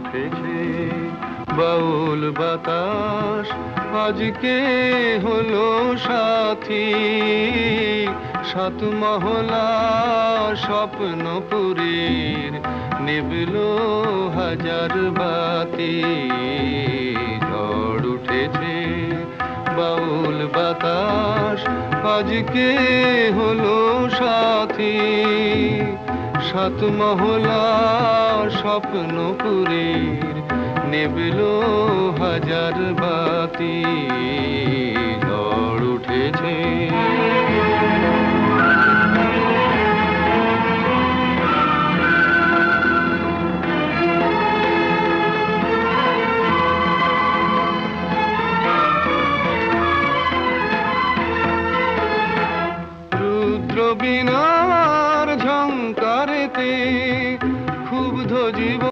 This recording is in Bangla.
উঠেছে বাউল বাতাস আজকে হলো সাথী সাত মহলা স্বপ্নপুরীর নিবলো হাজার বাতি ঝড় উঠেছে বাউল বাতাস আজকে হলো সাথী সাত মহলা স্বপ্নপুরীর নিবলো হাজার বাতি ঝড় উঠেছে